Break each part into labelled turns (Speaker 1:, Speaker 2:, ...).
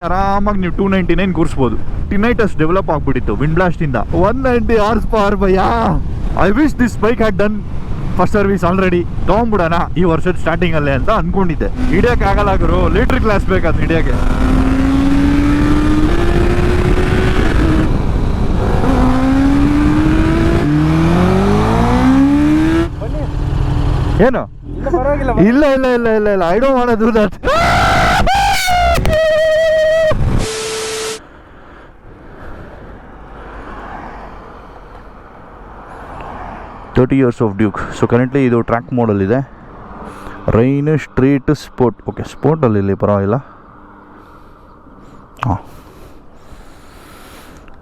Speaker 1: ಆರಾಮಾಗಿ ನೀವು 299 ಕೂರಿಸ್ಬೋದು. ಟಿನೈಟಸ್ ಡೆವಲಪ್ ಆಗ್ಬಿಟ್ಟಿತ್ತು ವಿಂಡ್ ಬ್ಲಾಸ್ಟ್ ಇಂದ. 190 horsepower ಭಯ್ಯ. I wish this bike had done first service already. ತಗೊಂಡ್ಬಿಡೋಣ ಈ ವರ್ಷದ ಸ್ಟಾರ್ಟಿಂಗ್ ಅಲ್ಲೇ ಅಂತ ಅನ್ಕೊಂಡಿದ್ದೆ. ಹಿಡಿಯಕ್ಕೆ ಆಗಲ್ಲ ಗುರು, ಲೀಟರ್ ಕ್ಲಾಸ್ ಬೇಕಾದ್ ಹಿಡಿಯಕ್ಕೆ. ಏನು ಇಲ್ಲ ಇಲ್ಲ ಇಲ್ಲ ಇಲ್ಲ ಇಲ್ಲ I don't want to do that. 30 years of Duke. So currently ಇದು ಟ್ರ್ಯಾಕ್ ಮೋಡಲ್ಲಿದೆ. Rain street sport. ಓಕೆ, ಸ್ಪೋರ್ಟಲ್ಲಿ ಇಲ್ಲಿ ಪರವಾಗಿಲ್ಲ. ಹಾಂ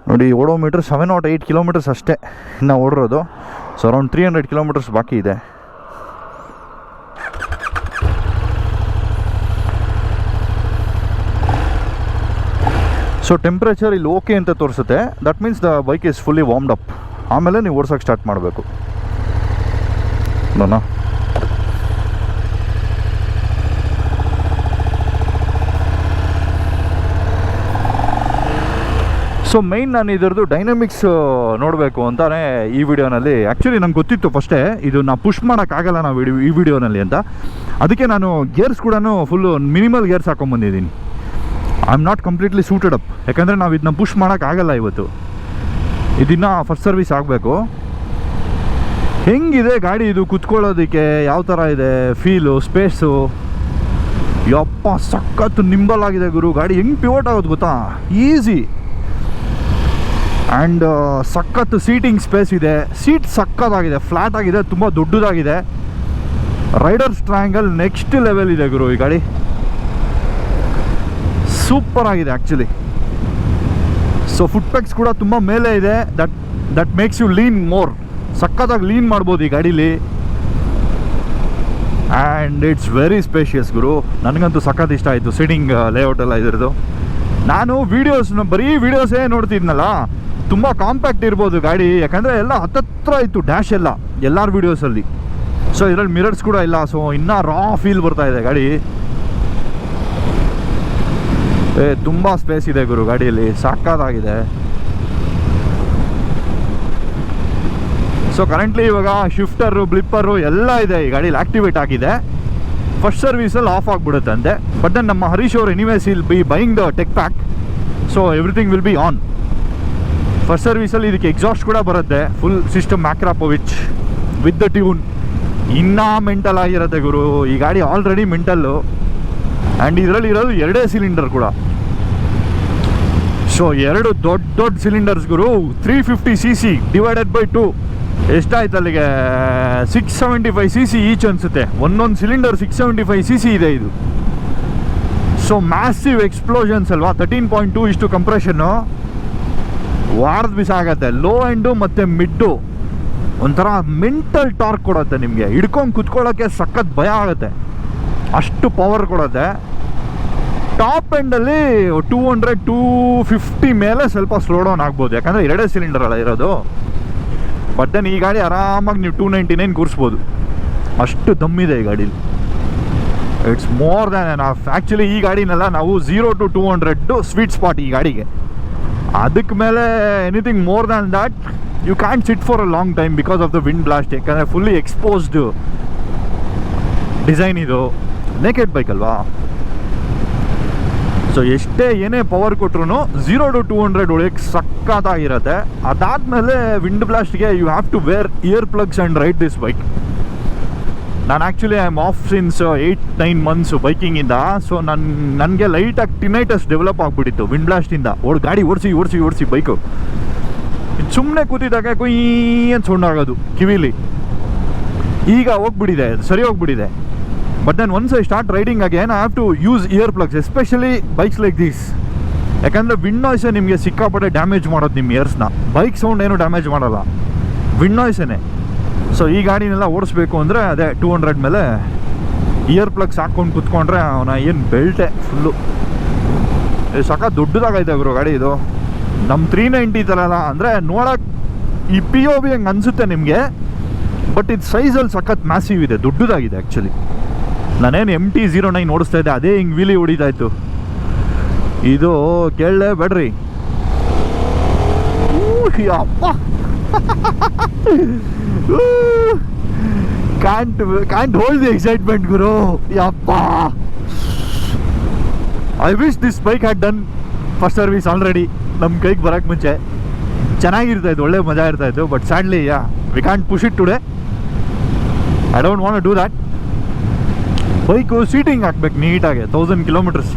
Speaker 1: ನೋಡಿ, ಓಡೋ ಮೀಟ್ರ್ 708 ಕಿಲೋಮೀಟರ್ಸ್ ಅಷ್ಟೇ ಇನ್ನು ಓಡಿರೋದು. ಸೊ ಅರೌಂಡ್ 300 ಕಿಲೋಮೀಟರ್ಸ್ ಬಾಕಿ ಇದೆ. ಸೊ ಟೆಂಪ್ರೇಚರ್ ಇಲ್ಲಿ ಓಕೆ ಅಂತ ತೋರಿಸುತ್ತೆ. That means the bike is fully warmed up. ಆಮೇಲೆ ನೀವು ಓಡ್ಸೋಕ್ಕೆ ಸ್ಟಾರ್ಟ್ ಮಾಡಬೇಕು. ನೋಡೋಣ. ಸೊ ಮೈನ್ ನಾನು ಇದರದ್ದು ಡೈನಮಿಕ್ಸ್ ನೋಡಬೇಕು ಅಂತಾನೆ ಈ ವಿಡಿಯೋನಲ್ಲಿ. ಆ್ಯಕ್ಚುಲಿ ನಂಗೆ ಗೊತ್ತಿತ್ತು ಫಸ್ಟೇ ಇದು ನಾ ಪುಷ್ ಮಾಡೋಕ್ಕಾಗಲ್ಲ ನಾವು ಈ ವಿಡಿಯೋನಲ್ಲಿ ಅಂತ. ಅದಕ್ಕೆ ನಾನು ಗೇರ್ಸ್ ಕೂಡ ಫುಲ್ಲು ಮಿನಿಮಲ್ ಗೇರ್ಸ್ ಹಾಕೊಂಡ್ಬಂದಿದ್ದೀನಿ. I am not completely suited up. ಯಾಕಂದರೆ ನಾವು ಇದನ್ನ ಪುಷ್ ಮಾಡೋಕ್ಕಾಗಲ್ಲ ಇವತ್ತು. ಇದನ್ನು ಫಸ್ಟ್ ಸರ್ವಿಸ್ ಆಗಬೇಕು. ಹೆಂಗಿದೆ ಗಾಡಿ ಇದು ಕುತ್ಕೊಳ್ಳೋದಕ್ಕೆ, ಯಾವ ಥರ ಇದೆ ಫೀಲು, ಸ್ಪೇಸು. ಯಪ್ಪ ಸಖತ್ತು ನಿಂಬಲ್ ಆಗಿದೆ ಗುರು. ಗಾಡಿ ಹೆಂಗೆ ಪಿವೋಟ್ ಆಗೋದು ಗೊತ್ತಾ, ಈಸಿ. ಆ್ಯಂಡ್ ಸಖತ್ತು ಸೀಟಿಂಗ್ ಸ್ಪೇಸ್ ಇದೆ. ಸೀಟ್ ಸಖತ್ತಾಗಿದೆ, ಫ್ಲ್ಯಾಟ್ ಆಗಿದೆ, ತುಂಬ ದೊಡ್ಡದಾಗಿದೆ. ರೈಡರ್ಸ್ ಟ್ರಯಾಂಗಲ್ ನೆಕ್ಸ್ಟ್ ಲೆವೆಲ್ ಇದೆ ಗುರು. ಈ ಗಾಡಿ ಸೂಪರ್ ಆಗಿದೆ ಆ್ಯಕ್ಚುಲಿ. ಸೊ ಫುಟ್ ಪೆಕ್ಸ್ ಕೂಡ ತುಂಬ ಮೇಲೆ ಇದೆ. That makes you lean more. ಸಖತ್ತಾಗಿ ಲೀನ್ ಮಾಡ್ಬೋದು ಈ ಗಾಡೀಲಿ. ಆ್ಯಂಡ್ ಇಟ್ಸ್ ವೆರಿ ಸ್ಪೇಷಿಯಸ್ ಗುರು. ನನಗಂತೂ ಸಖತ್ ಇಷ್ಟ ಆಯಿತು ಸಿಟ್ಟಿಂಗ್ ಲೇಔಟ್ ಎಲ್ಲ ಇದ್ರದ್ದು. ನಾನು ಬರೀ ವೀಡಿಯೋಸೇ ನೋಡ್ತಿದ್ನಲ್ಲ, ತುಂಬ ಕಾಂಪ್ಯಾಕ್ಟ್ ಇರ್ಬೋದು ಗಾಡಿ. ಯಾಕಂದರೆ ಎಲ್ಲ ಹತ್ತತ್ರ ಇತ್ತು ಡ್ಯಾಶ್ ಎಲ್ಲರ ವೀಡಿಯೋಸಲ್ಲಿ. ಸೊ ಇದರಲ್ಲಿ ಮಿರರ್ಸ್ ಕೂಡ ಇಲ್ಲ. ಸೊ ಇನ್ನೂ ರಾ ಫೀಲ್ ಬರ್ತಾ ಇದೆ ಗಾಡಿ. ತುಂಬ ಸ್ಪೇಸ್ ಇದೆ ಗುರು ಗಾಡಿಯಲ್ಲಿ, ಸಾಕಾಗಿದೆ. ಸೊ ಕರೆಂಟ್ಲಿ ಇವಾಗ ಶಿಫ್ಟರು, ಬ್ಲಿಪ್ಪರು ಎಲ್ಲ ಇದೆ ಈ ಗಾಡೀಲಿ, ಆ್ಯಕ್ಟಿವೇಟ್ ಆಗಿದೆ. ಫಸ್ಟ್ ಸರ್ವಿಸಲ್ಲಿ ಆಫ್ ಆಗಿಬಿಡುತ್ತೆ ಅಂತೆ. ಬಟ್ ದೆನ್ ನಮ್ಮ ಹರೀಶ್ ಅವರು anyways will be buying the tech pack. So everything will be on. First ಸರ್ವಿಸಲ್ಲಿ ಇದಕ್ಕೆ ಎಕ್ಸಾಸ್ಟ್ ಕೂಡ ಬರುತ್ತೆ, full system Akrapovic with the tune. ಇನ್ನೂ ಮೆಂಟಲ್ ಆಗಿರುತ್ತೆ ಗುರು ಈ ಗಾಡಿ, ಆಲ್ರೆಡಿ ಮೆಂಟಲ್ಲು. ಆ್ಯಂಡ್ ಇದರಲ್ಲಿ ಇರೋದು 2 ಸಿಲಿಂಡರ್ ಕೂಡ. ಸೊ 2 ದೊಡ್ಡ cylinders Guru. 350cc divided by 2 ಎಷ್ಟಾಯ್ತು ಅಲ್ಲಿಗೆ? 675cc ಈಚ್ ಅನಿಸುತ್ತೆ. ಒಂದೊಂದು ಸಿಲಿಂಡರ್ 675cc ಇದೆ ಇದು. ಸೊ ಮ್ಯಾಸಿವ್ ಎಕ್ಸ್ಪ್ಲೋಷನ್ಸ್ ಅಲ್ವಾ. 13.2 ಇಷ್ಟು ಕಂಪ್ರೆಷನ್ನು ವಾರದ ಬಿಸ ಆಗುತ್ತೆ. ಲೋ ಎಂಡು ಮತ್ತು ಮಿಡ್ಡು ಒಂಥರ ಮೆಂಟಲ್ ಟಾರ್ಕ್ ಕೊಡುತ್ತೆ ನಿಮಗೆ. ಹಿಡ್ಕೊಂಡು ಕುತ್ಕೊಳ್ಳೋಕ್ಕೆ ಸಖತ್ ಭಯ ಆಗುತ್ತೆ, ಅಷ್ಟು ಪವರ್ ಕೊಡುತ್ತೆ. ಟಾಪ್ ಎಂಡಲ್ಲಿ 200-250 ಮೇಲೆ ಸ್ವಲ್ಪ ಸ್ಲೋ ಡೌನ್ ಆಗ್ಬೋದು, ಯಾಕಂದರೆ 2 ಸಿಲಿಂಡರ್ ಅಲ್ಲ ಇರೋದು. ಬಟ್ ದೆನ್ ಈ ಗಾಡಿ ಆರಾಮಾಗಿ ನೀವು 299 ಕೂರಿಸ್ಬೋದು, ಅಷ್ಟು ದಮ್ಮಿದೆ ಈ ಗಾಡೀಲಿ. It's more than enough. Actually ಈ ಗಾಡಿನೆಲ್ಲ ನಾವು 0 to 200 ಸ್ವೀಟ್ ಸ್ಪಾಟ್ ಈ ಗಾಡಿಗೆ. ಅದಕ್ಕೆ ಮೇಲೆ anything more than that you can sit for a long time because of the wind blast. ಯಾಕಂದರೆ ಫುಲ್ಲಿ ಎಕ್ಸ್ಪೋಸ್ಡ್ ಡಿಸೈನ್ ಇದು, ನೇಕೆಡ್ ಬೈಕ್ ಅಲ್ವಾ. ಸೊ ಎಷ್ಟೇ ಏನೇ ಪವರ್ ಕೊಟ್ರು 0 to 200 ಒಳಗೆ ಸಕ್ಕತ್ತಾಗಿರುತ್ತೆ. ಅದಾದಮೇಲೆ ವಿಂಡ್ ಬ್ಲಾಸ್ಟ್ಗೆ you have to wear ear plugs and ride this bike. ನಾನು actually I am off since 8-9 months ಬೈಕಿಂಗಿಂದ. ಸೊ ನನಗೆ ಲೈಟಾಗಿ ಟಿನೈಟಸ್ ಡೆವಲಪ್ ಆಗಿಬಿಟ್ಟಿತ್ತು ವಿಂಡ್ ಬ್ಲಾಸ್ಟಿಂದ. ಗಾಡಿ ಓಡಿಸಿ ಬೈಕು ಸುಮ್ಮನೆ ಕೂತಿದ್ದಾಗ ಕುಯ್ ಅಂತ ಸೌಂಡ್ ಆಗೋದು ಕಿವಿಲಿ. ಈಗ ಹೋಗ್ಬಿಟ್ಟಿದೆ, ಸರಿ ಹೋಗ್ಬಿಟ್ಟಿದೆ. But then once I start riding again I have to use ear plugs, especially bikes like these. ಯಾಕಂದರೆ ವಿಂಡ್ ನಾಯ್ಸೇ ನಿಮಗೆ ಸಿಕ್ಕಾಪಟ್ಟೆ ಡ್ಯಾಮೇಜ್ ಮಾಡೋದು ನಿಮ್ಮ ಇಯರ್ಸ್ನ. ಬೈಕ್ ಸೌಂಡ್ ಏನು ಡ್ಯಾಮೇಜ್ ಮಾಡಲ್ಲ, ವಿಂಡ್ ನಾಯ್ಸೇ. ಸೊ ಈ ಗಾಡಿನೆಲ್ಲ ಓಡಿಸ್ಬೇಕು ಅಂದರೆ ಅದೇ 200 ಮೇಲೆ ಇಯರ್ ಪ್ಲಗ್ಸ್ ಹಾಕ್ಕೊಂಡು ಕುತ್ಕೊಂಡ್ರೆ ಅವನ ಏನು ಬೆಲ್ಟೆ ಫುಲ್ಲು. ಸಖತ್ ದೊಡ್ಡದಾಗೈತೆ ಗುರು ಗಾಡಿ ಇದು. ನಮ್ಮ 390 ಥರ ಅಲ್ಲ, ಅಂದರೆ ನೋಡೋಕೆ ಈ POV ಹಂಗೆ ಅನಿಸುತ್ತೆ ನಿಮಗೆ. ಬಟ್ ಇದು ಸೈಜಲ್ಲಿ ಸಖತ್ ಮ್ಯಾಸಿವ್ ಇದೆ, ದೊಡ್ಡದಾಗಿದೆ ಆ್ಯಕ್ಚುಲಿ. ನಾನೇನು MT-09 ಓಡಿಸ್ತಾ ಇದ್ದೆ, ಅದೇ ಹಿಂಗೆ ವೀಲಿ ಹೊಡಿತಾಯಿತ್ತು. ಇದು ಕೇಳಲೇಬೇಡ್ರಿ. ಅಪ್ಪ can't hold the excitement, guru. Yappa, I wish this bike had done first service already. ನಮ್ಮ ಕೈಗೆ ಬರೋಕ್ಕೆ ಮುಂಚೆ ಚೆನ್ನಾಗಿರ್ತಾ ಇತ್ತು, ಒಳ್ಳೆ ಮಜಾ ಇರ್ತಾ ಇತ್ತು. But sadly we can't push it today. I don't want to do that. Bike seating ಹಾಕ್ಬೇಕು ನೀಟಾಗಿ 1000 kilometers.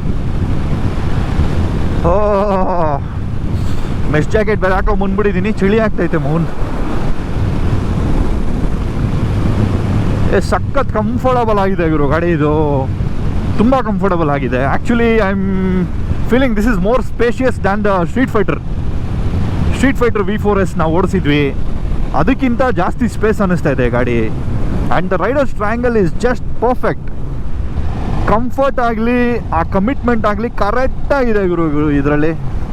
Speaker 1: ಮೆಶ್ ಜಾಕೆಟ್ ಬೇರೆ ಹಾಕೋ ಮುಂದ್ಬಿಟ್ಟಿದ್ದೀನಿ, ಚಳಿ ಆಗ್ತೈತೆ ಮೌನ್. ಸಖತ್ ಕಂಫರ್ಟಬಲ್ ಆಗಿದೆ ಗುರು ಗಾಡಿ, ಇದು ತುಂಬ ಕಂಫರ್ಟಬಲ್ ಆಗಿದೆ. Actually I am feeling this is more spacious than the street fighter V4S ನಾವು ಓಡಿಸಿದ್ವಿ, ಅದಕ್ಕಿಂತ ಜಾಸ್ತಿ ಸ್ಪೇಸ್ ಅನ್ನಿಸ್ತಾ ಇದೆ ಗಾಡಿ. And the Riders triangle is just perfect. Comfort ಆಗಲಿ, ಆ ಕಮಿಟ್ಮೆಂಟ್ ಆಗಲಿ ಕರೆಕ್ಟಾಗಿದೆ ಗುರು. ಇದರಲ್ಲಿ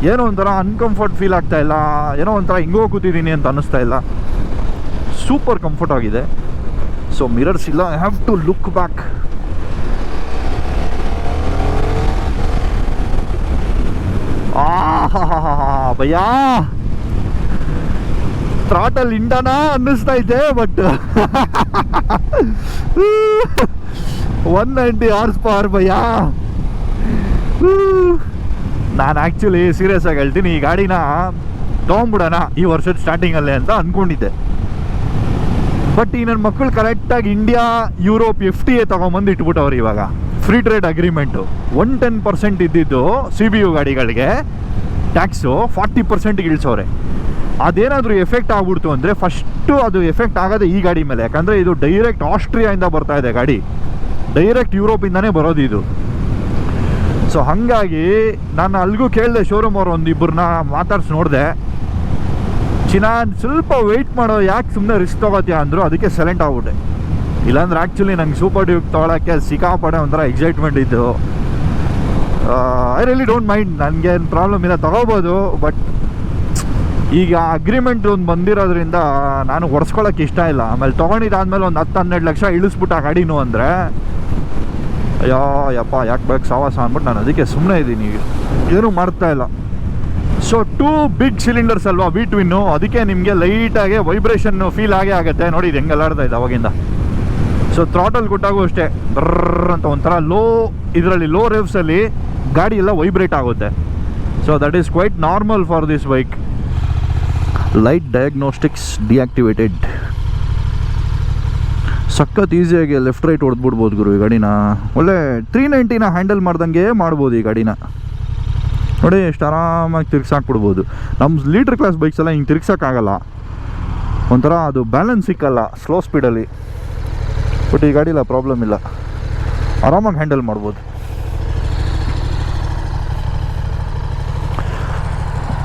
Speaker 1: ಏನೋ ಒಂಥರ ಅನ್ಕಂಫರ್ಟ್ ಫೀಲ್ ಆಗ್ತಾ ಇಲ್ಲ, ಏನೋ ಒಂಥರ ಹಿಂಗೋ ಕೂತಿದ್ದೀನಿ ಅಂತ ಅನ್ನಿಸ್ತಾ ಇಲ್ಲ. ಸೂಪರ್ ಕಂಫರ್ಟ್ ಆಗಿದೆ. ಸೊ ಮಿರರ್ಸ್ ಇಲ್ಲ, I have to look back. ಭಯ್ಯಾ ಥ್ರಾಟಲ್ ಇಂಡಾನ ಅನ್ನಿಸ್ತಾ ಇದೆ, ಬಟ್ 190 horsepower ಭಯ್ಯಾ. ನಾನು ಆ್ಯಕ್ಚುಲಿ ಸೀರಿಯಸ್ ಆಗಿ ಹೇಳ್ತೀನಿ, ಈ ಗಾಡಿನ ತೊಗೊಂಬಿಡೋಣ ಈ ವರ್ಷದ ಸ್ಟಾರ್ಟಿಂಗಲ್ಲೇ ಅಂತ ಅಂದ್ಕೊಂಡಿದ್ದೆ. ಬಟ್ ಈ ನನ್ನ ಮಕ್ಕಳು ಕರೆಕ್ಟಾಗಿ ಇಂಡಿಯಾ ಯುರೋಪ್ FTA ತೊಗೊಂಬಂದು ಇಟ್ಬಿಟ್ಟವ್ರು. ಇವಾಗ ಫ್ರೀ ಟ್ರೇಡ್ ಅಗ್ರಿಮೆಂಟು 110% ಇದ್ದಿದ್ದು CBU ಗಾಡಿಗಳಿಗೆ ಟ್ಯಾಕ್ಸು 40%ಗೆ ಇಳಿಸೋರೆ. ಅದೇನಾದರೂ ಎಫೆಕ್ಟ್ ಆಗ್ಬಿಡ್ತು ಅಂದರೆ ಫಸ್ಟು ಅದು ಎಫೆಕ್ಟ್ ಆಗೋದೇ ಈ ಗಾಡಿ ಮೇಲೆ. ಯಾಕಂದರೆ ಇದು ಡೈರೆಕ್ಟ್ ಆಸ್ಟ್ರಿಯಾಯಿಂದ ಬರ್ತಾ ಇದೆ ಗಾಡಿ, ಡೈರೆಕ್ಟ್ ಯುರೋಪಿಂದನೇ ಬರೋದು ಇದು. ಸೊ ಹಾಗಾಗಿ ನಾನು ಅಲ್ಲಿಗೂ ಕೇಳಿದೆ, ಶೋರೂಮ್ ಅವರು ಒಂದಿಬ್ಬರನ್ನ ಮಾತಾಡ್ಸಿ ನೋಡಿದೆ. ಸ್ವಲ್ಪ ವೆಯ್ಟ್ ಮಾಡೋ, ಯಾಕೆ ಸುಮ್ಮನೆ ರಿಸ್ಕ್ ತೊಗೋತೀಯ ಅಂದರು. ಅದಕ್ಕೆ ಸೈಲೆಂಟ್ ಆಗ್ಬಿಟ್ಟೆ. ಇಲ್ಲಾಂದ್ರೆ ಆ್ಯಕ್ಚುಲಿ ನಂಗೆ ಸೂಪರ್ ಡ್ಯೂಕ್ ತೊಗೊಳಕ್ಕೆ ಸಿಕ್ಕಾಪಡೆ ಒಂಥರ ಎಕ್ಸೈಟ್ಮೆಂಟ್ ಇದ್ದು. ಐ ರಿಯಲಿ ಡೋಂಟ್ ಮೈಂಡ್, ನನಗೇನು ಪ್ರಾಬ್ಲಮ್ ಇಲ್ಲ, ತೊಗೋಬೋದು. ಬಟ್ ಈಗ ಅಗ್ರಿಮೆಂಟ್ ಒಂದು ಬಂದಿರೋದ್ರಿಂದ ನಾನು ಹೊಡ್ಸ್ಕೊಳ್ಳೋಕೆ ಇಷ್ಟ ಇಲ್ಲ. ಆಮೇಲೆ ತೊಗೊಂಡಿದ್ದಾದ್ಮೇಲೆ ಒಂದು 10-12 ಲಕ್ಷ ಇಳಿಸ್ಬಿಟ್ಟು ಆ ಗಾಡಿನೂ ಅಂದರೆ ಅಯ್ಯೋ ಯಪ್ಪ ಯಾಕೆ ಬೇಕು ಸಾವಾಸ ಅಂದ್ಬಿಟ್ಟು ನಾನು ಅದಕ್ಕೆ ಸುಮ್ಮನೆ ಇದ್ದೀನಿ, ಏನೂ ಮಾಡ್ತಾ ಇಲ್ಲ. ಸೊ 2 ಬಿಗ್ ಸಿಲಿಂಡರ್ಸ್ ಅಲ್ವಾ V-twin, ಅದಕ್ಕೆ ನಿಮಗೆ ಲೈಟಾಗಿ ವೈಬ್ರೇಷನ್ ಫೀಲ್ ಆಗೇ ಆಗುತ್ತೆ. ನೋಡಿ ಇದು ಹೆಂಗೆ ಅಲ್ಲಾಡ್ತಾ ಇದೆ ಅವಾಗಿಂದ. ಸೊ ಥ್ರಾಟಲ್ ಕೊಟ್ಟಾಗೂ ಅಷ್ಟೇ ಬರ್ರ್ ಅಂತ ಒಂಥರ ಇದರಲ್ಲಿ ಲೋ ರೇವ್ಸಲ್ಲಿ ಗಾಡಿ ಎಲ್ಲ ವೈಬ್ರೇಟ್ ಆಗುತ್ತೆ. So that is quite normal for this bike. Light diagnostics deactivated. ಸಖತ್ ಈಸಿಯಾಗಿ ಲೆಫ್ಟ್ ರೈಟ್ ಹೊಡೆದ್ಬಿಡ್ಬೋದು ಗುರು ಈ ಗಾಡಿನ. ಒಳ್ಳೆ 390ನ ಹ್ಯಾಂಡಲ್ ಮಾಡ್ದಂಗೆ ಮಾಡ್ಬೋದು ಈ ಗಾಡಿನ. ನೋಡಿ ಎಷ್ಟು ಆರಾಮಾಗಿ ತಿರ್ಗ್ಸಾಕ್ಬಿಡ್ಬೋದು. ನಮ್ಮ ಲೀಟ್ರ್ ಕ್ಲಾಸ್ ಬೈಕ್ಸ್ ಎಲ್ಲ ಹಿಂಗೆ ತಿರ್ಗ್ಸೋಕ್ಕಾಗಲ್ಲ, ಒಂಥರ ಅದು ಬ್ಯಾಲೆನ್ಸ್ ಸಿಕ್ಕಲ್ಲ ಸ್ಲೋ ಸ್ಪೀಡಲ್ಲಿ. ಬಟ್ ಈ ಗಾಡಿಲ್ಲ ಪ್ರಾಬ್ಲಮ್ ಇಲ್ಲ, ಆರಾಮಾಗಿ ಹ್ಯಾಂಡಲ್ ಮಾಡ್ಬೋದು.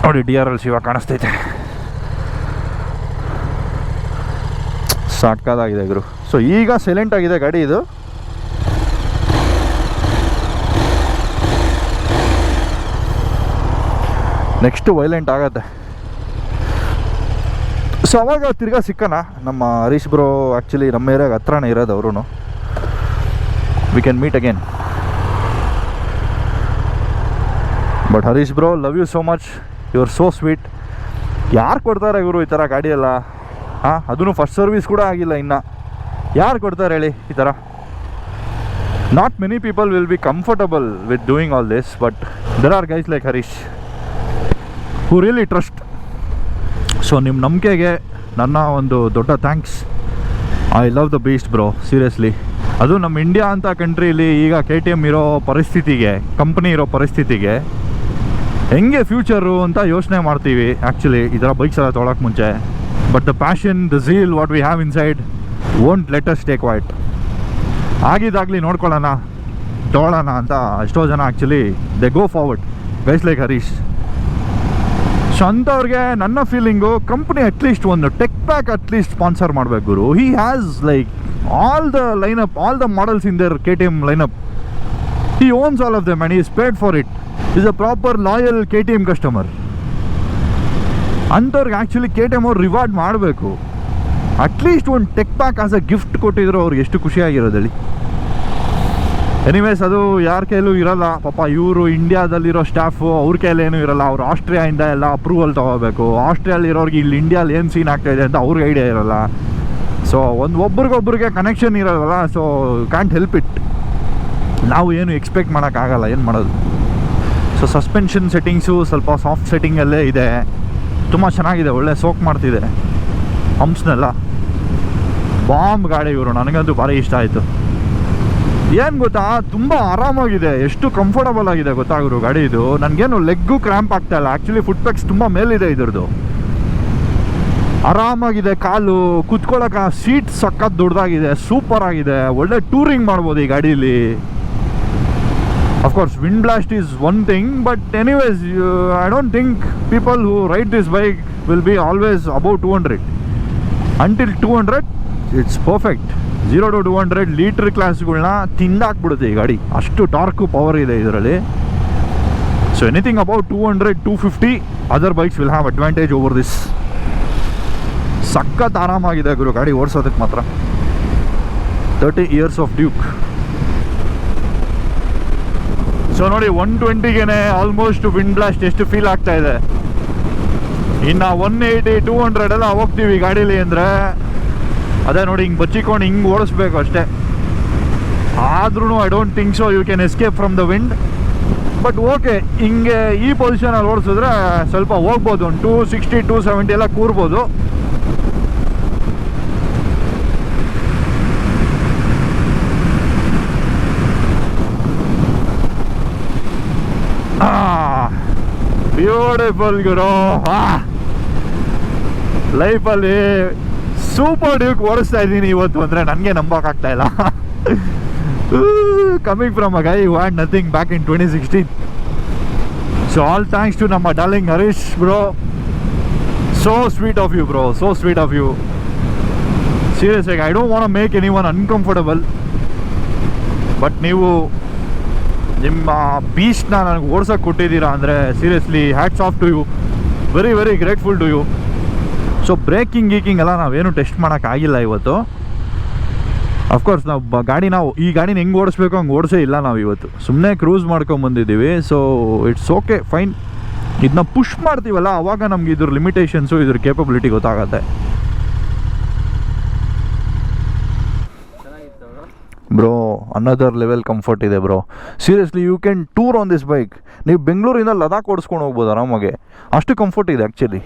Speaker 1: ನೋಡಿ DRL ಶಿವ ಕಾಣಿಸ್ತೈತೆ, ಸಾಕಾಗಿದೆ ಗುರು. ಸೊ ಈಗ ಸೈಲೆಂಟ್ ಆಗಿದೆ ಗಾಡಿ ಇದು. ನೆಕ್ಸ್ಟ್ ವೈಲೆಂಟ್ ಆಗತ್ತೆ. ಸೊ ಅವಾಗ ತಿರ್ಗಾ ಸಿಕ್ಕನ ನಮ್ಮ ಹರೀಶ್ ಬ್ರೋ. ಆ್ಯಕ್ಚುಲಿ ನಮ್ಮ ಏರಿಯಾಗೆ ಹತ್ರನೇ ಇರೋದು ಅವರು. We can meet again. But Harish bro, love you so much, you are so sweet. ಯಾರು ಕೊಡ್ತಾರೆ ಇವರು ಈ ಥರ ಗಾಡಿಯೆಲ್ಲ? ಅದೂ ಫಸ್ಟ್ ಸರ್ವಿಸ್ ಕೂಡ ಆಗಿಲ್ಲ ಇನ್ನು. ಯಾರು ಕೊಡ್ತಾರೆ ಹೇಳಿ ಈ ಥರ? Not many people will be comfortable with doing all this, but there are guys like Harish who really trust. So ನಿಮ್ಮ ನಂಬಿಕೆಗೆ ನನ್ನ ಒಂದು ದೊಡ್ಡ thanks. I love the beast bro, seriously. ಅದು ನಮ್ಮ ಇಂಡಿಯಾ ಅಂತ ಕಂಟ್ರೀಲಿ ಈಗ KTM ಇರೋ ಪರಿಸ್ಥಿತಿಗೆ, ಕಂಪ್ನಿ ಇರೋ ಪರಿಸ್ಥಿತಿಗೆ ಹೆಂಗೆ ಫ್ಯೂಚರು ಅಂತ ಯೋಚನೆ ಮಾಡ್ತೀವಿ ಆ್ಯಕ್ಚುಲಿ ಈ ಥರ ಬೈಕ್ಸ್ ಎಲ್ಲ ತೊಗೊಳಕ್ಕೆ ಮುಂಚೆ. But the passion, the zeal what we have inside won't let us take quiet. ಆಗಿದ್ದಾಗಲಿ ನೋಡ್ಕೊಳ್ಳೋಣ, ತೊಗೊಳ್ಳೋಣ ಅಂತ ಎಷ್ಟೋ ಜನ actually they go forward, guys like Harish. So ಅಂಥವ್ರಿಗೆ ನನ್ನ ಫೀಲಿಂಗು, ಕಂಪ್ನಿ ಅಟ್ಲೀಸ್ಟ್ ಒಂದು ಟೆಕ್ ಪ್ಯಾಕ್ ಅಟ್ಲೀಸ್ಟ್ ಸ್ಪಾನ್ಸರ್ ಮಾಡಬೇಕು ಗುರು. He has like all the lineup, all the models in their KTM lineup. He owns all of them and is paid for it. Is a proper loyal KTM customer. ಅಂಥವ್ರಿಗೆ actually KTM ಅವ್ರು reward ಮಾಡಬೇಕು. At least ಒಂದು tech pack as a gift ಕೊಟ್ಟಿದ್ರು ಅವ್ರಿಗೆ ಎಷ್ಟು ಖುಷಿಯಾಗಿರೋದು ಹೇಳಿ. Anyways ಅದು ಯಾರ ಕೈಲೂ ಇರಲ್ಲ ಪಾಪ. ಇವರು ಇಂಡಿಯಾದಲ್ಲಿರೋ ಸ್ಟಾಫು ಅವ್ರ ಕೈಲೇನೂ ಇರಲ್ಲ. ಅವ್ರು ಆಸ್ಟ್ರಿಯಾಯಿಂದ ಎಲ್ಲ ಅಪ್ರೂವಲ್ ತೊಗೋಬೇಕು. ಆಸ್ಟ್ರಿಯಲ್ಲಿ ಇಲ್ಲಿ ಇಂಡಿಯಾದಲ್ಲಿ ಏನು ಸೀನ್ ಆಗ್ತಾಯಿದೆ ಅಂತ ಅವ್ರಿಗೆ ಐಡಿಯಾ ಇರಲ್ಲ. ಸೊ ಒಬ್ರಿಗೊಬ್ರಿಗೆ ಕನೆಕ್ಷನ್ ಇರೋಲ್ಲ. So can't help it. ನಾವು ಏನು ಎಕ್ಸ್ಪೆಕ್ಟ್ ಮಾಡೋಕ್ಕಾಗಲ್ಲ, ಏನು ಮಾಡೋದು. ಸೊ ಸಸ್ಪೆನ್ಷನ್ ಸೆಟ್ಟಿಂಗ್ಸು ಸ್ವಲ್ಪ ಸಾಫ್ಟ್ ಸೆಟ್ಟಿಂಗಲ್ಲೇ ಇದೆ. ತುಂಬ ಚೆನ್ನಾಗಿದೆ, ಒಳ್ಳೆ ಸೋಕ್ ಮಾಡ್ತಿದೆ ಹಂಪ್ಸ್ನೆಲ್ಲ. ಬಾಂಬ್ ಗಾಡಿ ಇವರು, ನನಗಂತೂ ಭಾರಿ ಇಷ್ಟ ಆಯಿತು. ಏನು ಗೊತ್ತಾ, ತುಂಬ ಆರಾಮಾಗಿದೆ, ಎಷ್ಟು ಕಂಫರ್ಟಬಲ್ ಆಗಿದೆ ಗೊತ್ತಾ ಇವರು ಗಾಡಿ. ಇದು ನನಗೇನು ಲೆಗ್ಗು ಕ್ರ್ಯಾಂಪ್ ಆಗ್ತಾ ಇಲ್ಲ. ಆ್ಯಕ್ಚುಲಿ ಫುಟ್ ಪೆಕ್ಸ್ ತುಂಬ ಮೇಲಿದೆ ಇದ್ರದ್ದು. ಆರಾಮಾಗಿದೆ, ಕಾಲು ಕುತ್ಕೊಳ್ಳೋಕೆ ಸೀಟ್ ಸಖತ್ ದೊಡ್ಡದಾಗಿದೆ, ಸೂಪರ್ ಆಗಿದೆ. ಒಳ್ಳೆ ಟೂರಿಂಗ್ ಮಾಡ್ಬೋದು ಈ ಗಾಡೀಲಿ. Of course wind blast is one thing, but anyways I don't think people who ride this bike will be always above 200. Until 200 it's perfect. 0 to 200 litre ಕ್ಲಾಸ್ಗಳನ್ನ ತಿಂದಾಕ್ಬಿಡುತ್ತೆ ಈ ಗಾಡಿ, ಅಷ್ಟು ಟಾರ್ಕು ಪವರ್ ಇದೆ ಇದರಲ್ಲಿ. So anything about 200, 250 other bikes will have advantage over this. ಸಖತ್ ಆರಾಮಾಗಿದೆ ಗುರು ಗಾಡಿ ಓಡಿಸೋದಕ್ಕೆ ಮಾತ್ರ. 30 years ಆಫ್ ಡ್ಯೂಕ್. ಸೊ ನೋಡಿ 120ಗೆ ಆಲ್ಮೋಸ್ಟ್ ವಿಂಡ್ ಬ್ಲಾಸ್ಟ್ ಎಷ್ಟು ಫೀಲ್ ಆಗ್ತಾ ಇದೆ. ಇನ್ನು 180, 200 ಎಲ್ಲ ಹೋಗ್ತೀವಿ ಗಾಡೀಲಿ ಅಂದರೆ ಅದೇ ನೋಡಿ ಹಿಂಗೆ ಬಚ್ಚಿಕೊಂಡು ಹಿಂಗೆ ಓಡಿಸ್ಬೇಕು ಅಷ್ಟೇ. ಆದ್ರೂ I don't think so you can escape from the wind. But okay, ಹಿಂಗೆ ಈ ಪೊಸಿಷನಲ್ಲಿ ಓಡಿಸಿದ್ರೆ ಸ್ವಲ್ಪ ಹೋಗ್ಬೋದು. ಒಂದು 260, 270 ಎಲ್ಲ ಕೂರ್ಬೋದು. ಬ್ಯೂಟಿಫುಲ್ ಗುರು. ಲೈಫಲ್ಲಿ ಸೂಪರ್ ಡ್ಯೂಕ್ ಓಡಿಸ್ತಾ ಇದ್ದೀನಿ ಇವತ್ತು ಅಂದರೆ ನನಗೆ ನಂಬೋಕ್ಕಾಗ್ತಾ ಇಲ್ಲ. Coming from a guy who had nothing back in 2016. So all thanks to ನಮ್ಮ darling Harish bro. So sweet of you bro, so sweet of you. Serious ಆಗಿ I don't want to make anyone uncomfortable, but ನೀವು ನಿಮ್ಮ ಬೀಸ್ಟ್ನ ನನಗೆ ಓಡ್ಸೋಕ್ಕೆ ಕೊಟ್ಟಿದ್ದೀರಾ ಅಂದರೆ seriously hats off to you. Very very grateful to you. So braking geeking ಎಲ್ಲ ನಾವೇನು ಟೆಸ್ಟ್ ಮಾಡೋಕ್ಕಾಗಿಲ್ಲ ಇವತ್ತು. ಅಫ್ಕೋರ್ಸ್ ನಾವು ಈ ಗಾಡಿನ ಹೆಂಗೆ ಓಡಿಸ್ಬೇಕು ಹಂಗೆ ಓಡಿಸೇ ಇಲ್ಲ ನಾವು ಇವತ್ತು. ಸುಮ್ಮನೆ ಕ್ರೂಸ್ ಮಾಡ್ಕೊಂಬಂದಿದ್ದೀವಿ. So it's okay, fine. ಇದನ್ನ ಪುಷ್ ಮಾಡ್ತೀವಲ್ಲ ಆವಾಗ ನಮ್ಗೆ ಇದ್ರ ಲಿಮಿಟೇಷನ್ಸು ಇದ್ರ ಕೇಪಬಿಲಿಟಿ ಗೊತ್ತಾಗತ್ತೆ. ಬ್ರೋ ಅನದರ್ ಲೆವೆಲ್ ಕಂಫರ್ಟ್ ಇದೆ bro. Seriously you can tour on this bike. ನೀವು ಬೆಂಗಳೂರಿಂದ ಲದಾಖ್ ಓಡಿಸ್ಕೊಂಡು ಹೋಗ್ಬೋದು ಆರಾಮಾಗೆ, ಅಷ್ಟು ಕಂಫರ್ಟ್ ಇದೆ ಆ್ಯಕ್ಚುಲಿ.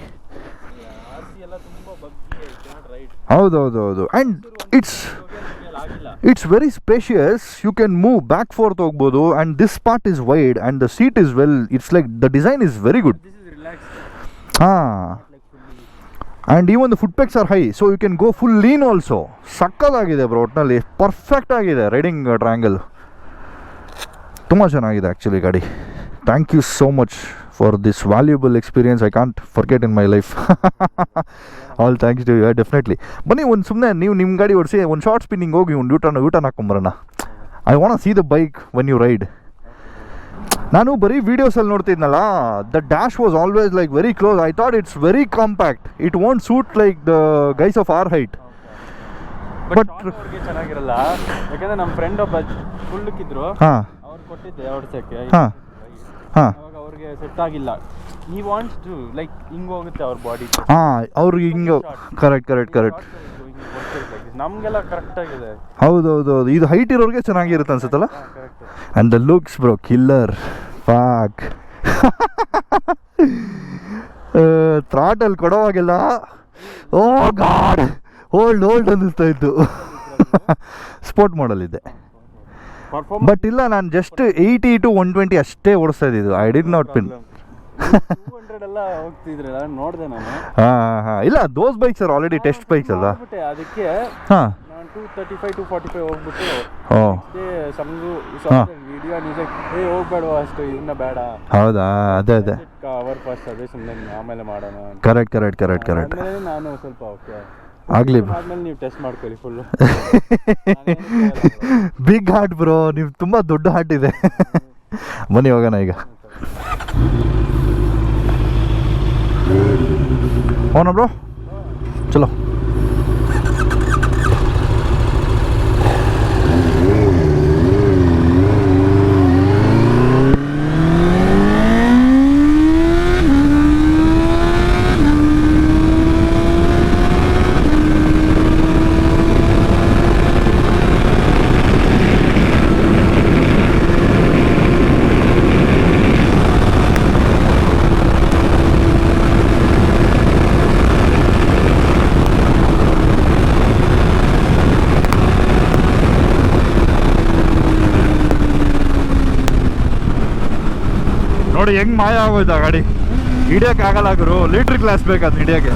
Speaker 1: ಹೌದೌದೌದು. And it's very spacious. You can move back forth ಹೋಗ್ಬೋದು. And this part is wide and the seat is well, it's like the design is very good. ಹಾಂ, and even the foot pegs are high, so you can go full lean also. ಸಕ್ಕತ್ತಾಗಿದೆ bro, ಒಟ್ಟಿನಲ್ಲಿ perfect ಆಗಿದೆ riding triangle. ತುಂಬ ಚೆನ್ನಾಗಿದೆ actually ಗಾಡಿ. Thank you so much for this valuable experience. I can't forget in my life. All thanks to you, definitely. ಬನ್ನಿ ಒಂದು ಸುಮ್ಮನೆ ನೀವು ನಿಮ್ಮ ಗಾಡಿ ಓಡಿಸಿ ಒಂದು ಶಾರ್ಟ್ ಸ್ಪಿನ್ನಿಂಗ್ ಹೋಗಿ ಒಂದು ಯೂಟರ್ನ್ ಹಾಕೊಂಬರೋಣ. I want see the bike when you ride. ನಾನು ಬರೀ ವೀಡಿಯೋಸಲ್ಲಿ ನೋಡ್ತಿದ್ನಲ್ಲ, the dash was always like very close. I thought it's very compact. It won't suit like the guys of our height. But
Speaker 2: ಚೆನ್ನಾಗಿರಲ್ಲ, ಯಾಕಂದ್ರೆ ನಮ್ಮ friend ಒಬ್ಬ ಕುಳ್ಳಕ್ಕಿದ್ರು, ಅವ್ರು ಕೊಟ್ಟಿದ್ದೆ ಓಡಿಸೋಕ್ಕೆ. ಅವಾಗ ಅವ್ರಿಗೆ ಸೆಟ್ ಆಗಿಲ್ಲ. ಹಿ ವಾಂಟ್ಸ್ ಟು ಲೈಕ್ ಹಿಂಗೆ ಹೋಗುತ್ತೆ ಅವ್ರ ಬಾಡಿ.
Speaker 1: ಅವ್ರಿಗೆ ಹಿಂಗೆ ಕರೆಕ್ಟ್
Speaker 2: ನಮಗೆಲ್ಲ ಕರೆಕ್ಟ್ ಆಗಿದೆ.
Speaker 1: ಹೌದೌದು, ಇದು ಹೈಟ್ ಇರೋರಿಗೆ ಚೆನ್ನಾಗಿರುತ್ತೆ ಅನ್ಸುತ್ತಲ್ಲ. And the looks bro killer. ಫಾಕ್ ಥ್ರಾಟಲ್ ಕೊಡೋವಾಗೆಲ್ಲ ಓ ಗಾಡ್ ಓಲ್ಡ್ ಅನ್ನಿಸ್ತಾ ಇತ್ತು. ಸ್ಪೋರ್ಟ್ ಮಾಡಲ್ ಇದೆ. ಬಟ್ ಇಲ್ಲ, ನಾನು ಜಸ್ಟ್ 80 to 120 ಅಷ್ಟೇ ಓಡಿಸ್ತಾ ಇದ್ದಿದ್ದು. I did not pin.
Speaker 2: 200 ಎಲ್ಲ ಹೋಗ್ತಿದ್ರೆ ನೋಡಿದೆ ನಾನು.
Speaker 1: ಹಾಂ ಇಲ್ಲ, those bikes are already test bikes ಅಲ್ಲ.
Speaker 2: ಅದಕ್ಕೆ
Speaker 1: ಹಾಂ,
Speaker 2: ನಾನು 235, 245 ಹೋಗ್ಬಿಟ್ಟು ಸಂಗು ವಿಡಿಯೋ ನಿಜಕ್ಕೆ ಹೋಗ್ಬೇಡ ಅಷ್ಟು, ಇನ್ನ ಬೇಡ.
Speaker 1: ಹೌದಾ? ಅದೇ
Speaker 2: ಕವರ್ ಫಸ್ಟ್, ಅದೇ ಸುಮ್ಮನೆ ಆಮೇಲೆ ಮಾಡೋಣ.
Speaker 1: ಕರೆಕ್ಟ್.
Speaker 2: ನಾನು ಸ್ವಲ್ಪ ಓಕೆ
Speaker 1: ಆಗಲಿ.
Speaker 2: ಆದ್ಮೇಲೆ ನೀವು ಟೆಸ್ಟ್ ಮಾಡ್ಕೊಳ್ಳಿ ಫುಲ್ಲು.
Speaker 1: ಬಿಗ್ ಹಾರ್ಟ್ ಬ್ರೋ, ನೀವು ತುಂಬ ದೊಡ್ಡ ಹಾರ್ಟ್ ಇದೆ. ಬನ್ನಿ ಹೋಗೋಣ ಈಗ. ಹೋಗೋಣ ಬ್ರೋ, ಚಲೋ. ನೋಡಿ ಹೆಂಗ್ ಮಾಯ ಆಗೋಯ್ತಾ ಗಾಡಿ. ಹಿಡಿಯೋಕೆ ಆಗಲ್ಲ ಗುರು, ಲೀಟ್ರ್ ಗ್ಲಾಸ್ ಬೇಕಾದ್ ಹಿಡಿಯೋಕೆ.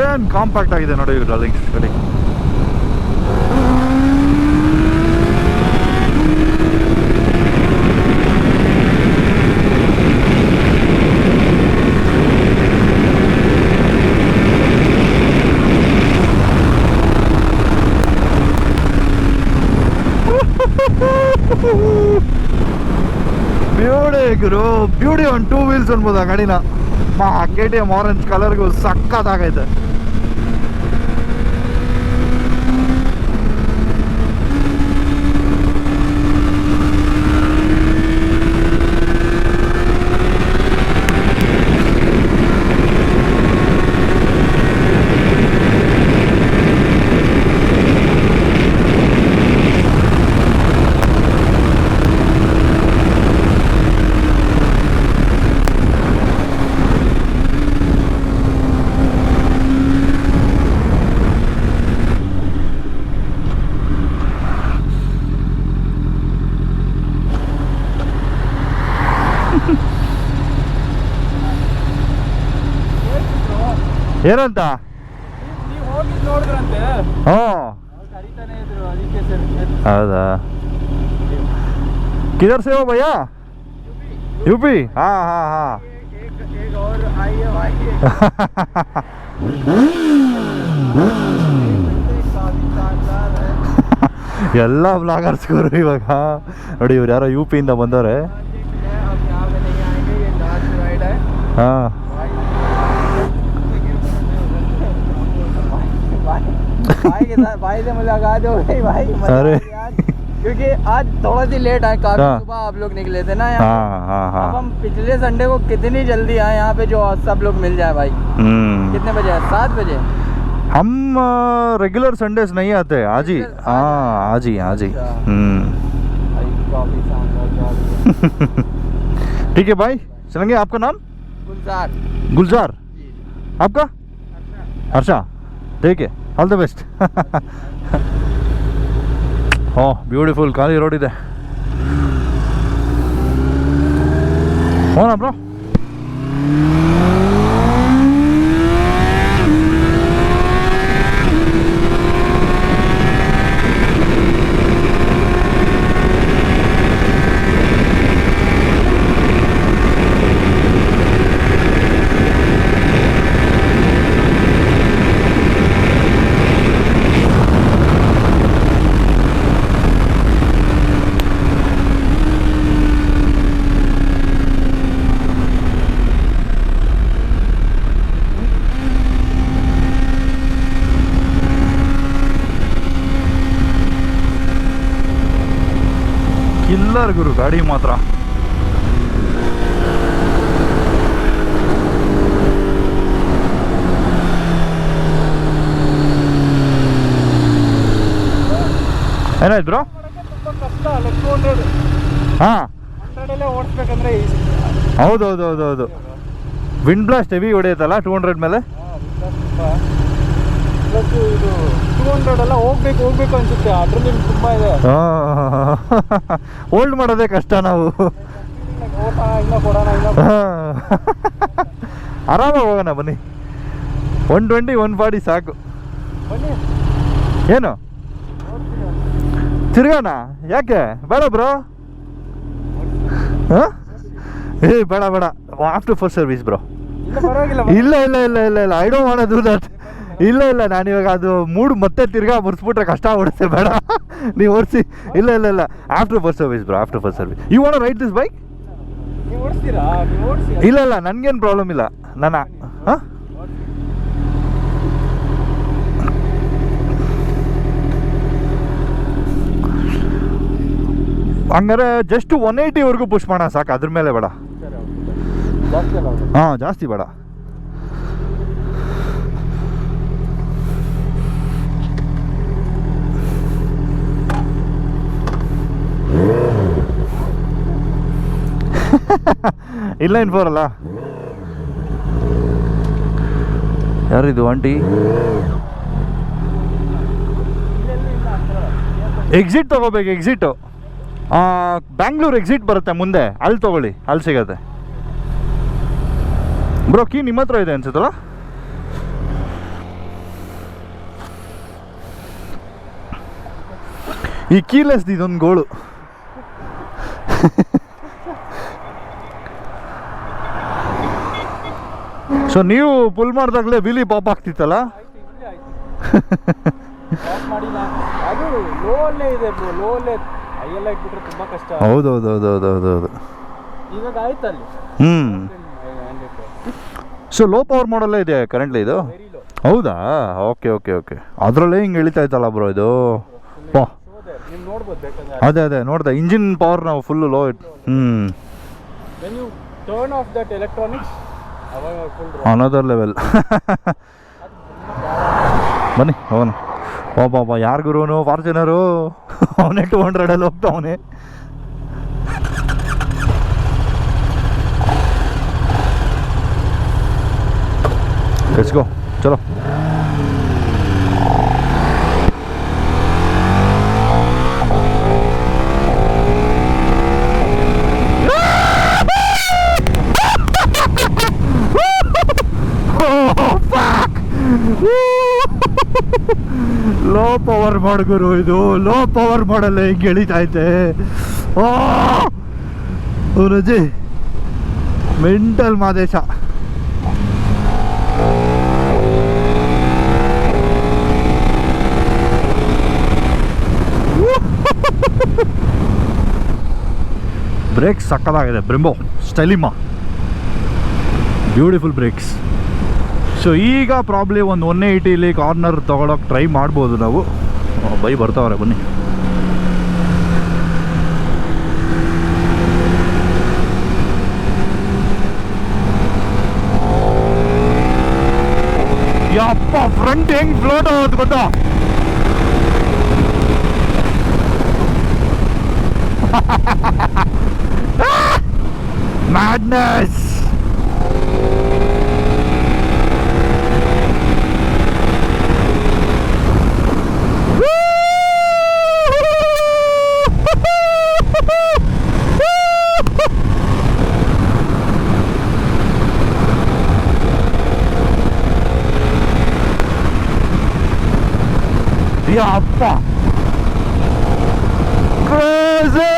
Speaker 1: ಏನ್ ಕಾಂಪ್ಯಾಕ್ಟ್ ಆಗಿದೆ ನೋಡಿ ಡಾರ್ಲಿಂಗ್ಸ್ ಗಾಡಿ. ಬ್ಯೂಟಿ ಗುರು, ಬ್ಯೂಟಿ ಆನ್ 2 wheels ಅನ್ಬೋದ ಗಾಡಿನ. KTM ಆರೆಂಜ್ ಕಲರ್ಗೂ ಸಕ್ಕತ್ತಾಗೈತೆ. ಏನಂತ
Speaker 2: ನೀವು ಹೋಗಿ ನೋಡಿದ್ರಂತೆ.
Speaker 1: ಹ್ಞೂ
Speaker 2: ಕರೀತಾನೆ ಇದ್ರು, ಅದಕ್ಕೆ ಸರ್.
Speaker 1: ಹೌದಾ? किधर से हो भैया? यूपी? हाँ हाँ हाँ.
Speaker 2: एक और आइए आइए.
Speaker 1: ಎಲ್ಲ ಬ್ಲಾಗರ್ಸ್ ಗುರು ಇವಾಗ ನೋಡಿ, ಇವ್ರು ಯಾರೋ ಯು ಪಿಯಿಂದ ಬಂದವ್ರೆ. ಹಾಂ
Speaker 2: भाई से मुलाकात हो गई भाई.
Speaker 1: अरे
Speaker 2: क्योंकि आज थोड़ा सी लेट आए, काफी सुबह आप लोग निकले थे ना यहाँ.
Speaker 1: हाँ.
Speaker 2: अब हम पिछले संडे को कितनी जल्दी आए यहाँ पे, जो सब लोग मिल जाए भाई. कितने बजे आए? 7 बजे.
Speaker 1: हम रेगुलर संडेज नहीं आते. आज ही. हाँ आज ही. ठीक है भाई, चलेंगे. आपका नाम? गुलजार. आपका? हर्षा. ठीक है, ಆಲ್ ದ ಬೆಸ್ಟ್. ಬ್ಯೂಟಿಫುಲ್ ಖಾಲಿ ರೋಡ್ ಇದೆ. ಹೋನಾ ಬ್ರೋ? ಕಿಲ್ಲರ್ ಗುರು ಗಾಡಿ ಮಾತ್ರ. ಏನಾಯ್ತು ಬ್ರೋ?
Speaker 2: ಕಷ್ಟ ಅಲ್ಲ 200.
Speaker 1: ಹಾಂ
Speaker 2: 100 ಓಡಿಸ್ಬೇಕಂದ್ರೆ ಈಸಿ.
Speaker 1: ಹೌದು. ವಿಂಡ್ ಬ್ಲಾಸ್ಟ್ ಹೆವಿ ಹೊಡೆಯುತ್ತಲ್ಲ 200 ಮೇಲೆ.
Speaker 2: ಇದು 200 ಎಲ್ಲ ಹೋಗ್ಬೇಕು ಅನ್ಸುತ್ತೆ. ಅಡ್ರಿನಲಿನ್ ತುಂಬಾ ಇದೆ.
Speaker 1: ಹೋಲ್ಡ್ ಮಾಡೋದೇ ಕಷ್ಟ ನಾವು.
Speaker 2: ಇನ್ನ ಕೊಡೋಣ.
Speaker 1: ಆರಾಮಾಗಿ ಹೋಗೋಣ ಬನ್ನಿ. 120 140 ಸಾಕು.
Speaker 2: ಬನ್ನಿ.
Speaker 1: ಏನು ತಿರ್ಗೋಣ? ಯಾಕೆ ಬೇಡ ಬ್ರೋ? ಬೇಡ ಆಫ್ಟರ್ ಫಸ್ಟ್ ಸರ್ವಿಸ್ ಬ್ರೋ.
Speaker 2: ಪರವಾಗಿಲ್ಲ
Speaker 1: ಇಲ್ಲ ಇಲ್ಲ ಇಲ್ಲ ಇಲ್ಲ ಇಲ್ಲ I don't want to do that. ಇಲ್ಲ ಇಲ್ಲ ನಾನು ಇವಾಗ ಅದು ಮೂಡ್ ಮತ್ತೆ ತಿರ್ಗಾ ಮುರಿಸ್ಬಿಟ್ರೆ ಕಷ್ಟ ಆಗ್ಬಿಡುತ್ತೆ, ಬೇಡ ನೀವು ಓಡಿಸಿ. ಇಲ್ಲ ಇಲ್ಲ ಇಲ್ಲ after first service bro, after first service. You want ride this bike?
Speaker 2: ನೀವು ಓಡಿಸ್ತೀರಾ? ನೀವು ಓಡಿಸಿ.
Speaker 1: ಇಲ್ಲ ಇಲ್ಲ ನನಗೇನು ಪ್ರಾಬ್ಲಮ್ ಇಲ್ಲ. ನಾನು ಹಾಂ ಹಂಗಾರೆ ಜಸ್ಟ್ 180ವರೆಗೂ ಪುಷ್ ಮಾಡೋಣ ಸಾಕು, ಅದ್ರ ಮೇಲೆ ಬೇಡ.
Speaker 2: ಜಾಸ್ತಿ ಅಲ್ಲ ಅದು.
Speaker 1: ಹಾಂ ಜಾಸ್ತಿ ಬೇಡ. ಇಲ್ಲ ಇನ್ಫೋರ್ ಅಲ್ಲ. ಯಾರಿದು ಆಂಟಿ? ಎಕ್ಸಿಟ್ ತಗೋಬೇಕು, ಎಕ್ಸಿಟು ಬ್ಯಾಂಗ್ಳೂರ್ ಎಕ್ಸಿಟ್ ಬರುತ್ತೆ ಮುಂದೆ, ಅಲ್ಲಿ ತೊಗೊಳ್ಳಿ, ಅಲ್ಲಿ ಸಿಗತ್ತೆ. ಬ್ರೋ ಕೀ ನಿಮ್ಮ ಹತ್ರ ಇದೆ ಅನ್ಸುತ್ತಲ್ಲ? ಈ ಕೀಲೆಸ್ ಇದೊಂದು ಗೋಳು. ಸೊ ನೀವು ಪುಲ್ ಮಾಡಿದಾಗಲೇ ವಿಲಿ ಪಾಪ್ ಆಗ್ತಿತ್ತಲ್ಲ?
Speaker 2: ಅದು ಲೋ ಅಲ್ಲೇ ಇದೆ ಬ್ರೋ, ಲೋ ಅಲ್ಲೇ ಐಯೆಲ್ಲ ಇಟ್ಬಿಟ್ರೆ ತುಂಬಾ ಕಷ್ಟ.
Speaker 1: ಹೌದೌದೌದೌದೌದೌದು.
Speaker 2: ಇವಾಗ ಆಯ್ತಲ್ಲಿ.
Speaker 1: ಸೊ ಲೋ ಪವರ್ ಮಾಡಲ್ಲೇ ಇದೆ ಕರೆಂಟ್ಲಿ ಇದು?
Speaker 2: Very low.
Speaker 1: ಹೌದಾ? Okay okay okay. ಅದರಲ್ಲೇ ಹಿಂಗೆ ಇಳಿತಾ ಇತ್ತಲ್ಲ ಬ್ರೋ ಇದು? ಪಾ
Speaker 2: ನೀವು ನೋಡ್ಬೋದು ಬೇಕಾದ್ರೆ.
Speaker 1: ಅದೇ ಅದೇ ನೋಡಿದೆ, ಇಂಜಿನ್ ಪವರ್ ನಾವು ಫುಲ್ಲು ಲೋ ಇಟ್ಟು.
Speaker 2: When you turn off that electronics ಅವಾಗ ಫುಲ್
Speaker 1: ಅನದರ್ ಲೆವೆಲ್. ಬನ್ನಿ ಅವನು ಒಬ್ಬ ಯಾರು ಗುರುವನು ಫಾರ್ಚುನರು, ಅವನೇ 200 ಹೋಗ್ತಾವನೆ. ಲೆಟ್ಸ್ ಗೋ, ಚಲೋ. ಲೋ ಪವರ್ ಮಾಡ್ಗುರು, ಇದು ಲೋ ಪವರ್ ಮಾಡಲ್ಲ ಹಿಂಗೆ ಎಳಿತೈತೆ. ರಜೆ ಮೆಂಟಲ್ ಮಾದೇಶ. ಬ್ರೇಕ್ ಸಕ್ಕದಾಗಿದೆ, Brembo Stylema, beautiful brakes. So ಈಗ ಪ್ರಾಬ್ಲಿ ಒಂದು 180 ಕಾರ್ನರ್ ತೊಗೊಳಕ್ಕೆ ಟ್ರೈ ಮಾಡ್ಬೋದು ನಾವು. ಬೈ ಬರ್ತಾವ್ರೆ ಬನ್ನಿ. ಯಪ್ಪ ಫ್ರಂಟ್ ಹೆಂಗ್ ಫ್ಲೋಟ್ ಆಗೋದು ಗೊತ್ತಾ? ಮ್ಯಾಡ್ನೆಸ್. ಯಪ್ಪ ಕ್ರೇಜಿ.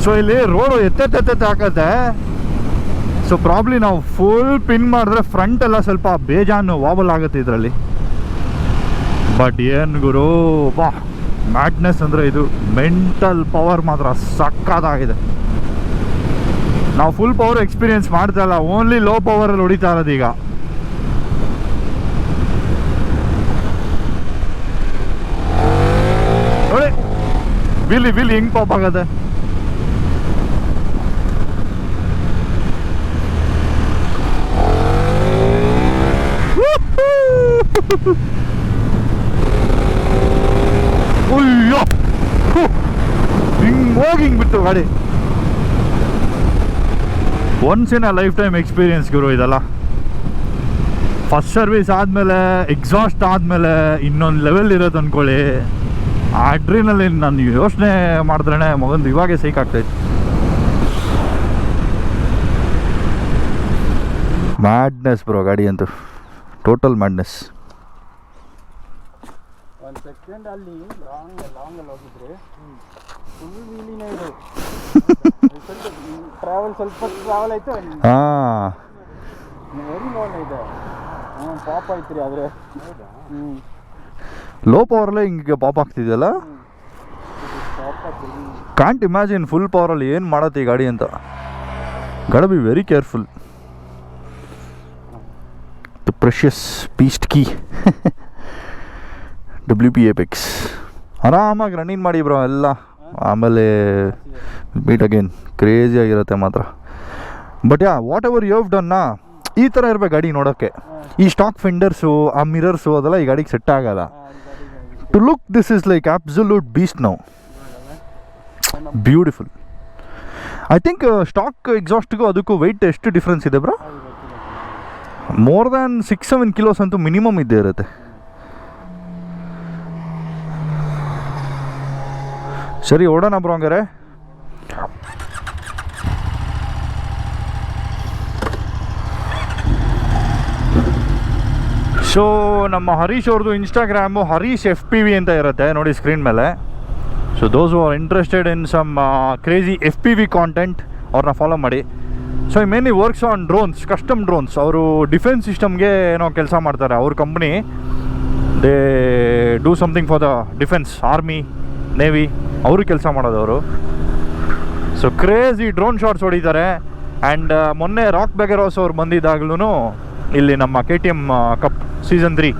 Speaker 1: ಸೊ ಇಲ್ಲಿ ರೋಡು ಎತ್ತೆತ್ತೆ ಹಾಕತ್ತೆ. ಸೊ ಪ್ರಾಬ್ಲಿ ನಾವು ಫುಲ್ ಪಿನ್ ಮಾಡಿದ್ರೆ ಫ್ರಂಟ್ ಎಲ್ಲ ಸ್ವಲ್ಪ ಬೇಜಾನು ವಾಬಲ್ ಆಗುತ್ತೆ ಇದರಲ್ಲಿ. ಬಟ್ ಏನು ಗುರು ಬಾ, ಮ್ಯಾಡ್ನೆಸ್ ಅಂದರೆ ಇದು. ಮೆಂಟಲ್ ಪವರ್ ಮಾತ್ರ ಸಕ್ಕತ್ತಾಗಿದೆ. ನಾವು ಫುಲ್ ಪವರ್ ಎಕ್ಸ್ಪೀರಿಯನ್ಸ್ ಮಾಡ್ತಾ ಇಲ್ಲ, ಓನ್ಲಿ ಲೋ ಪವರಲ್ಲಿ ಹೊಡಿತಾ ಇರೋದು ಈಗ. ನೋಡಿ ವಿಲಿ ವಿಲಿ ಹೆಂಗ್ ಪಾಪ್ ಆಗತ್ತೆ. ಅಯ್ಯೋ ಹಿಂಗ್ ಹೋಗಿ ಹಿಂಗ್ ಬಿಟ್ಟು ಗಾಡಿ. Once in a lifetime experience ಗುರು ಇದೆಲ್ಲ. ಫಸ್ಟ್ ಸರ್ವಿಸ್ ಆದಮೇಲೆ, ಎಕ್ಸಾಸ್ಟ್ ಆದಮೇಲೆ ಇನ್ನೊಂದು ಲೆವೆಲ್ ಇರೋದು ಅಂದ್ಕೊಳ್ಳಿ. ಆ ಅಡ್ರಿನಲ್ಲಿ ನಾನು ಯೋಚನೆ ಮಾಡಿದ್ರೇ ಮಗಂದು ಇವಾಗೆ ಸೈಕ್ ಆಗ್ತೈತೆ. ಮ್ಯಾಡ್ನೆಸ್ ಬ್ರೋ ಗಾಡಿ ಅಂತೂ. Total madness.
Speaker 2: ಒಂದು ಸೆಕೆಂಡ್ ಅಲ್ಲಿ ಲಾಂಗಲ್ಲಿ ಹೋಗಿದ್ರೆ ಫುಲ್ ವೀಲಿನೇ ಇದು. ಸ್ವಲ್ಪ ಟ್ರಾವೆಲ್ ಆಯಿತು,
Speaker 1: ಹಾಂ
Speaker 2: ವೆರಿ ಲೋನ್ ಇದೆ. ಪಾಪ್ ಆಯ್ತು ರೀ ಆದರೆ.
Speaker 1: ಲೋ ಪವರಲ್ಲೇ ಹಿಂಗೆ ಪಾಪ್ ಆಗ್ತಿದೆಯಲ್ಲ. ಕಾಂಟ್ ಇಮ್ಯಾಜಿನ್ ಫುಲ್ ಪವರಲ್ಲಿ ಏನು ಮಾಡತ್ತೆ ಈ ಗಾಡಿ ಅಂತ. Gotta be very careful. The precious beast ಕೀ WP Apex. ಆರಾಮಾಗಿ ರನ್ನಿಂಗ್ ಮಾಡಿ ಬ್ರೋ ಎಲ್ಲ, ಆಮೇಲೆ ಮೀಟ್ ಅಗೇನ್. ಕ್ರೇಜಿ ಆಗಿರುತ್ತೆ ಮಾತ್ರ. But yeah, whatever you have ಡನ್ನ, ಈ ಥರ ಇರಬೇಕು ಗಾಡಿ ನೋಡೋಕ್ಕೆ. ಈ ಸ್ಟಾಕ್ ಫೆಂಡರ್ಸು, ಆ ಮಿರರ್ಸು ಅದೆಲ್ಲ ಈ ಗಾಡಿಗೆ ಸೆಟ್ ಆಗಲ್ಲ. To look this is like absolute beast now. Beautiful. I think stock ಎಕ್ಸಾಸ್ಟ್ಗೂ ಅದಕ್ಕೂ ವೆಯ್ಟ್ ಎಷ್ಟು ಡಿಫ್ರೆನ್ಸ್ ಇದೆ ಬ್ರೋ? ಮೋರ್ ದ್ಯಾನ್ 6-7 ಕಿಲೋಸ್ ಅಂತೂ ಮಿನಿಮಮ್ ಇದ್ದೇ ಇರುತ್ತೆ. ಸರಿ, ಓಡೋಣ ಬ್ರೋ ಹಂಗಾರೆ. ಸೊ ನಮ್ಮ ಹರೀಶ್ ಅವ್ರದ್ದು ಇನ್ಸ್ಟಾಗ್ರಾಮು ಹರೀಶ್ FPV ಅಂತ ಇರುತ್ತೆ ನೋಡಿ ಸ್ಕ್ರೀನ್ ಮೇಲೆ. So those are interested in some crazy FPV content, ಅವ್ರನ್ನ ಫಾಲೋ ಮಾಡಿ. ಸೊ ಈ mainly works on drones, custom drones. ಅವರು ಡಿಫೆನ್ಸ್ ಸಿಸ್ಟಮ್ಗೆ ಏನೋ ಕೆಲಸ ಮಾಡ್ತಾರೆ. ಅವ್ರ company they do something for the defence, army, navy, ಅವರು ಕೆಲಸ ಮಾಡೋದವರು. ಸೊ ಕ್ರೇಜಿ ಡ್ರೋನ್ ಶಾಟ್ಸ್ ಹೊಡಿತಾರೆ. ಆ್ಯಂಡ್ ಮೊನ್ನೆ ರಾಕ್ ಬೆಗರೋಸ್ ಅವ್ರು ಬಂದಿದ್ದಾಗ್ಲೂ ಇಲ್ಲಿ ನಮ್ಮ KTM ಕಪ್ ಸೀಸನ್ 3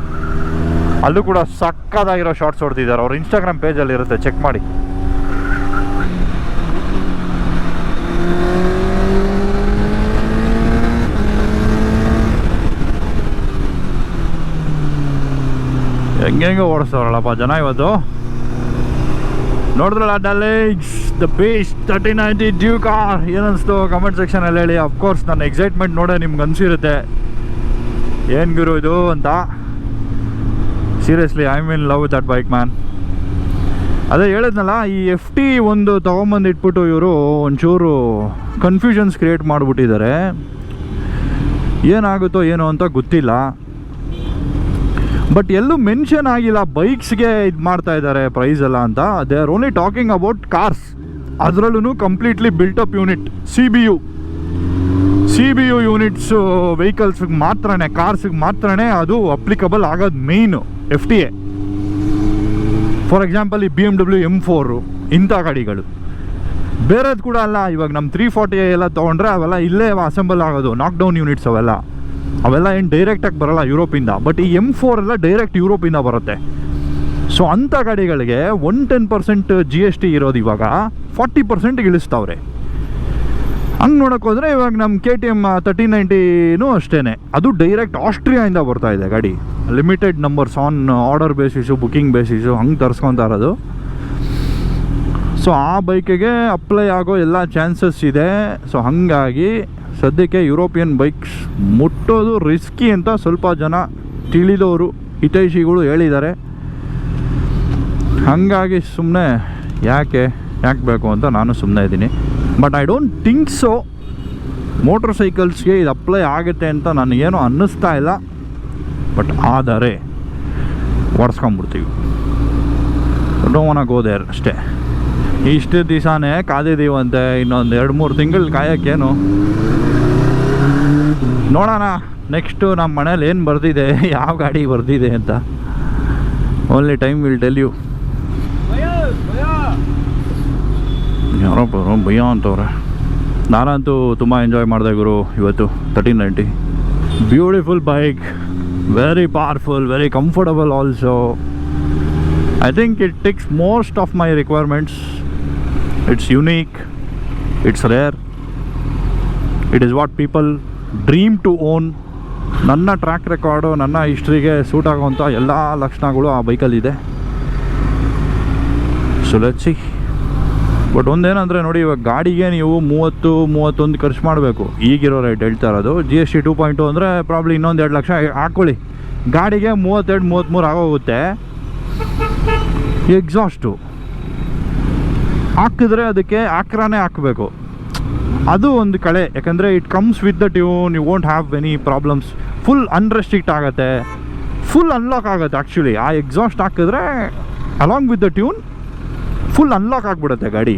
Speaker 1: ಅಲ್ಲೂ ಕೂಡ ಸಕ್ಕದಾಗಿರೋ ಶಾರ್ಟ್ಸ್ ಹೊಡ್ತಿದ್ದಾರೆ. ಅವ್ರ ಇನ್ಸ್ಟಾಗ್ರಾಮ್ ಪೇಜಲ್ಲಿ ಇರುತ್ತೆ, ಚೆಕ್ ಮಾಡಿ. ಹೆಂಗೆ ಓಡಿಸ್ತವ್ರಲ್ಲಪ್ಪ ಜನ ಇವತ್ತು. ನೋಡಿದ್ರಲ್ಲ ಡಲ್ಲೇಜ್ ದ ಬೇಸ್ಟ್ 3090 ಡ್ಯೂಕ್ ಕಾರ್. ಏನನ್ನಿಸ್ತು ಕಮೆಂಟ್ ಸೆಕ್ಷನಲ್ಲಿ ಹೇಳಿ. ಅಫ್ಕೋರ್ಸ್ ನನ್ನ ಎಕ್ಸೈಟ್ಮೆಂಟ್ ನೋಡೇ ನಿಮ್ಗೆ ಅನಿಸಿರುತ್ತೆ ಏನು ಗುರು ಇದು ಅಂತ. Seriously I am in love with that bike man. ಅದೇ ಹೇಳಿದ್ನಲ್ಲ, ಈ FT ಒಂದು ತೊಗೊಂಬಂದು ಇಟ್ಬಿಟ್ಟು ಇವರು ಒಂಚೂರು ಕನ್ಫ್ಯೂಷನ್ಸ್ ಕ್ರಿಯೇಟ್ ಮಾಡಿಬಿಟ್ಟಿದ್ದಾರೆ. ಏನಾಗುತ್ತೋ ಏನೋ ಅಂತ ಗೊತ್ತಿಲ್ಲ. ಬಟ್ ಎಲ್ಲೂ ಮೆನ್ಷನ್ ಆಗಿಲ್ಲ ಬೈಕ್ಸ್ಗೆ ಇದು ಮಾಡ್ತಾ ಇದ್ದಾರೆ ಪ್ರೈಸ್ ಎಲ್ಲ ಅಂತ. They are only talking about cars. ಅದರಲ್ಲೂ completely built up unit CBU units ವೆಹಿಕಲ್ಸ್ಗೆ ಮಾತ್ರನೇ, ಕಾರ್ಸ್ಗೆ ಮಾತ್ರನೇ ಅದು ಅಪ್ಲಿಕಬಲ್ ಆಗೋದು ಮೇಯ್ನು FTA. ಫಾರ್ ಎಕ್ಸಾಂಪಲ್ ಈ BMW M4 ಇಂಥ ಗಾಡಿಗಳು. ಬೇರೆದು ಕೂಡ ಅಲ್ಲ. ಇವಾಗ ನಮ್ಮ 340 ಎಲ್ಲ ತೊಗೊಂಡ್ರೆ ಅವೆಲ್ಲ ಇಲ್ಲೇ ಅಸೆಂಬಲ್ ಆಗೋದು, ನಾಕ್ ಡೌನ್ ಯೂನಿಟ್ಸ್ ಅವೆಲ್ಲ ಏನು ಡೈರೆಕ್ಟಾಗಿ ಬರೋಲ್ಲ ಯುರೋಪಿಂದ. ಬಟ್ ಈ M4 ಎಲ್ಲ ಡೈರೆಕ್ಟ್ ಯುರೋಪಿಂದ ಬರುತ್ತೆ. ಸೊ ಅಂಥ ಗಾಡಿಗಳಿಗೆ 110% GST ಇರೋದು ಇವಾಗ 40% ಇಳಿಸ್ತಾವ್ರೆ. ಹಂಗೆ ನೋಡೋಕೆ ಹೋದರೆ ಇವಾಗ ನಮ್ಮ KTM 3090 ಅಷ್ಟೇ, ಅದು ಡೈರೆಕ್ಟ್ ಆಸ್ಟ್ರಿಯಾಯಿಂದ ಬರ್ತಾ ಇದೆ ಗಾಡಿ. Limited numbers on order basis, booking basis ಹಂಗೆ ತರಿಸ್ಕೊತಾ ಇರೋದು. ಸೊ ಆ ಬೈಕಿಗೆ ಅಪ್ಲೈ ಆಗೋ ಎಲ್ಲ ಚಾನ್ಸಸ್ ಇದೆ. ಸೊ ಹಾಗಾಗಿ ಸದ್ಯಕ್ಕೆ ಯುರೋಪಿಯನ್ ಬೈಕ್ಸ್ ಮುಟ್ಟೋದು ರಿಸ್ಕಿ ಅಂತ ಸ್ವಲ್ಪ ಜನ ತಿಳಿದವರು, ಹಿತೈಷಿಗಳು ಹೇಳಿದ್ದಾರೆ. ಹಾಗಾಗಿ ಸುಮ್ಮನೆ ಯಾಕೆ ಬೇಕು ಅಂತ ನಾನು ಸುಮ್ಮನೆ ಇದ್ದೀನಿ. But I don't think so motor ಸೈಕಲ್ಸ್ಗೆ ಇದು ಅಪ್ಲೈ ಆಗುತ್ತೆ ಅಂತ ನನಗೇನು ಅನ್ನಿಸ್ತಾ ಇಲ್ಲ. ಬಟ್ ಆದರೆ ಓಡಿಸ್ಕೊಂಬಿಡ್ತೀವಿ. ಡೋಂಟ್ ವಾಂಟ್ ಗೋ ದೇರ್ ಅಷ್ಟೇ. ಇಷ್ಟು ದಿವಸನೇ ಕಾದಿದ್ದೀವಂತೆ, ಇನ್ನೊಂದು 2-3 ತಿಂಗಳು ಕಾಯೋಕ್ಕೇನು. ನೋಡೋಣ ನೆಕ್ಸ್ಟು ನಮ್ಮ ಮನೇಲಿ ಏನು ಬರ್ತಿದೆ, ಯಾವ ಗಾಡಿ ಬರ್ತಿದೆ ಅಂತ. Only time will tell you. ಯಾರೊಬ್ಬ ಭಯ ಅಂತವ್ರೆ. ನಾನಂತೂ ತುಂಬ ಎಂಜಾಯ್ ಮಾಡಿದೆ ಗುರು ಇವತ್ತು 1390. Beautiful bike, very powerful, very comfortable also. I think it ticks most of my requirements. It's unique, it's rare, it is what people dream to own. ನನ್ನ track record, ನನ್ನ ಹಿಸ್ಟ್ರಿಗೆ ಸೂಟ್ ಆಗೋವಂಥ ಎಲ್ಲ ಲಕ್ಷಣಗಳು ಆ ಬೈಕಲ್ಲಿದೆ. So let's see. ಬಟ್ ಒಂದೇನಂದರೆ ನೋಡಿ, ಇವಾಗ ಗಾಡಿಗೆ ನೀವು 30-31 ಖರ್ಚು ಮಾಡಬೇಕು. ಈಗಿರೋ ರೇಟ್ ಹೇಳ್ತಾ ಇರೋದು. GST 2.2 ಅಂದರೆ ಪ್ರಾಬ್ಲಿ ಇನ್ನೊಂದು 2 ಲಕ್ಷ ಹಾಕ್ಕೊಳ್ಳಿ. ಗಾಡಿಗೆ 32-33 ಆಗೋಗುತ್ತೆ. ಎಕ್ಸಾಸ್ಟು ಹಾಕಿದ್ರೆ ಅದಕ್ಕೆ ಆಕ್ರಾನೇ ಹಾಕಬೇಕು. ಅದು ಒಂದು ಕಳೆ. ಯಾಕಂದರೆ it comes with the tune, you won't have any problems. Full unrestrict ಆಗುತ್ತೆ, ಫುಲ್ ಅನ್ಲಾಕ್ ಆಗುತ್ತೆ. ಆ್ಯಕ್ಚುಲಿ ಆ ಎಕ್ಸಾಸ್ಟ್ ಹಾಕಿದ್ರೆ along with the tune full unlock ಆಗಿಬಿಡುತ್ತೆ ಗಾಡಿ.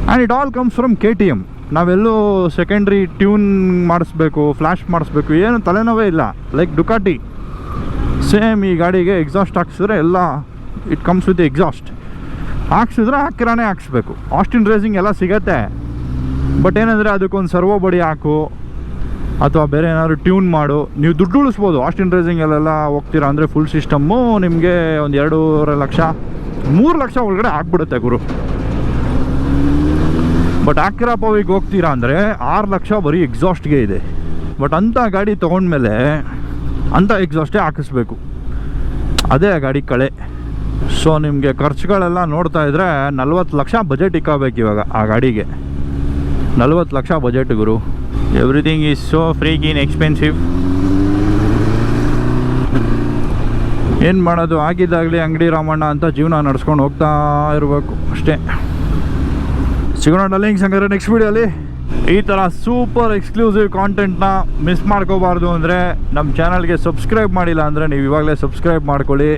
Speaker 1: And it all comes from KTM. ನಾವೆಲ್ಲೂ ಸೆಕೆಂಡ್ರಿ ಟ್ಯೂನ್ ಮಾಡಿಸ್ಬೇಕು, ಫ್ಲ್ಯಾಶ್ ಮಾಡಿಸ್ಬೇಕು, ಏನು ತಲೆನೋವೇ ಇಲ್ಲ. ಲೈಕ್ ಡುಕಾಟಿ ಸೇಮ್ ಈ ಗಾಡಿಗೆ ಎಕ್ಸಾಸ್ಟ್ ಹಾಕ್ಸಿದ್ರೆ ಎಲ್ಲ ಇಟ್ ಕಮ್ಸ್ ವಿತ್ ಎಕ್ಸಾಸ್ಟ್. ಹಾಕ್ಸಿದ್ರೆ ಹಾಕಿರಾನೇ ಹಾಕ್ಸ್ಬೇಕು. ಆಸ್ಟಿನ್ ರೇಸಿಂಗ್ ಎಲ್ಲ ಸಿಗತ್ತೆ, ಬಟ್ ಏನಂದರೆ ಅದಕ್ಕೊಂದು ಸರ್ವೋ ಬಡಿ ಹಾಕು ಅಥವಾ ಬೇರೆ ಏನಾದ್ರು ಟ್ಯೂನ್ ಮಾಡು, ನೀವು ದುಡ್ಡು ಉಳಿಸ್ಬೋದು. ಆಸ್ಟಿನ್ ರೇಸಿಂಗಲ್ಲೆಲ್ಲ ಹೋಗ್ತೀರಾ ಅಂದರೆ ಫುಲ್ ಸಿಸ್ಟಮ್ಮು ನಿಮಗೆ ಒಂದು 2.5 ಲಕ್ಷ 3 ಲಕ್ಷ ಒಳಗಡೆ ಆಗ್ಬಿಡುತ್ತೆ ಗುರು. ಬಟ್ ಆಕ್ರಾ ಪವಿಗೆ ಹೋಗ್ತೀರಾ ಅಂದರೆ 6 ಲಕ್ಷ ಬರೀ ಎಕ್ಸಾಸ್ಟ್ಗೆ ಇದೆ. ಬಟ್ ಅಂಥ ಗಾಡಿ ತೊಗೊಂಡ್ಮೇಲೆ ಅಂಥ ಎಕ್ಸಾಸ್ಟೇ ಹಾಕಿಸ್ಬೇಕು, ಅದೇ ಆ ಗಾಡಿ ಕಳೆ. ಸೊ ನಿಮಗೆ ಖರ್ಚುಗಳೆಲ್ಲ ನೋಡ್ತಾ ಇದ್ದರೆ 40 ಲಕ್ಷ ಬಜೆಟ್ ಇಕ್ಕಬೇಕು ಇವಾಗ ಆ ಗಾಡಿಗೆ. 40 lakh budget Guru. Everything is so freaking expensive. ಏನು ಮಾಡೋದು, ಆಗಿದ್ದಾಗಲಿ ಅಂಗಡಿ ರಾಮಣ್ಣ ಅಂತ ಜೀವನ ನಡ್ಸ್ಕೊಂಡು ಹೋಗ್ತಾ ಇರಬೇಕು ಅಷ್ಟೇ. ಸಿಗೋಣ ಡಲ್ಲಿಂಗ್ಸ್ ಹಂಗಾದ್ರೆ ನೆಕ್ಸ್ಟ್ ವೀಡಿಯೋಲಿ. ಈ ಥರ ಸೂಪರ್ ಎಕ್ಸ್ಕ್ಲೂಸಿವ್ ಕಾಂಟೆಂಟ್ನ ಮಿಸ್ ಮಾಡ್ಕೋಬಾರ್ದು ಅಂದರೆ ನಮ್ಮ ಚಾನಲ್ಗೆ ಸಬ್ಸ್ಕ್ರೈಬ್ ಮಾಡಿಲ್ಲ ಅಂದರೆ ನೀವು ಇವಾಗಲೇ ಸಬ್ಸ್ಕ್ರೈಬ್ ಮಾಡ್ಕೊಳ್ಳಿ,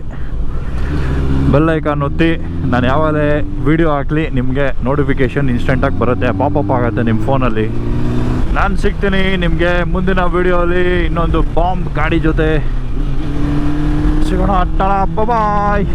Speaker 1: ಬೆಲ್ ಐಕಾನ್ ಒತ್ತಿ. ನಾನು ಯಾವಾಗಲೇ ವೀಡಿಯೋ ಹಾಕಲಿ ನಿಮಗೆ ನೋಟಿಫಿಕೇಷನ್ ಇನ್ಸ್ಟೆಂಟಾಗಿ ಬರುತ್ತೆ, ಪಾಪಪ್ ಆಗುತ್ತೆ ನಿಮ್ಮ ಫೋನಲ್ಲಿ. ನಾನು ಸಿಗ್ತೀನಿ ನಿಮಗೆ ಮುಂದಿನ ವೀಡಿಯೋಲಿ ಇನ್ನೊಂದು ಬಾಂಬ್ ಗಾಡಿ ಜೊತೆ. ಸಿಗೋಣ. ಟಾಟಾ, ಬಾಯ್.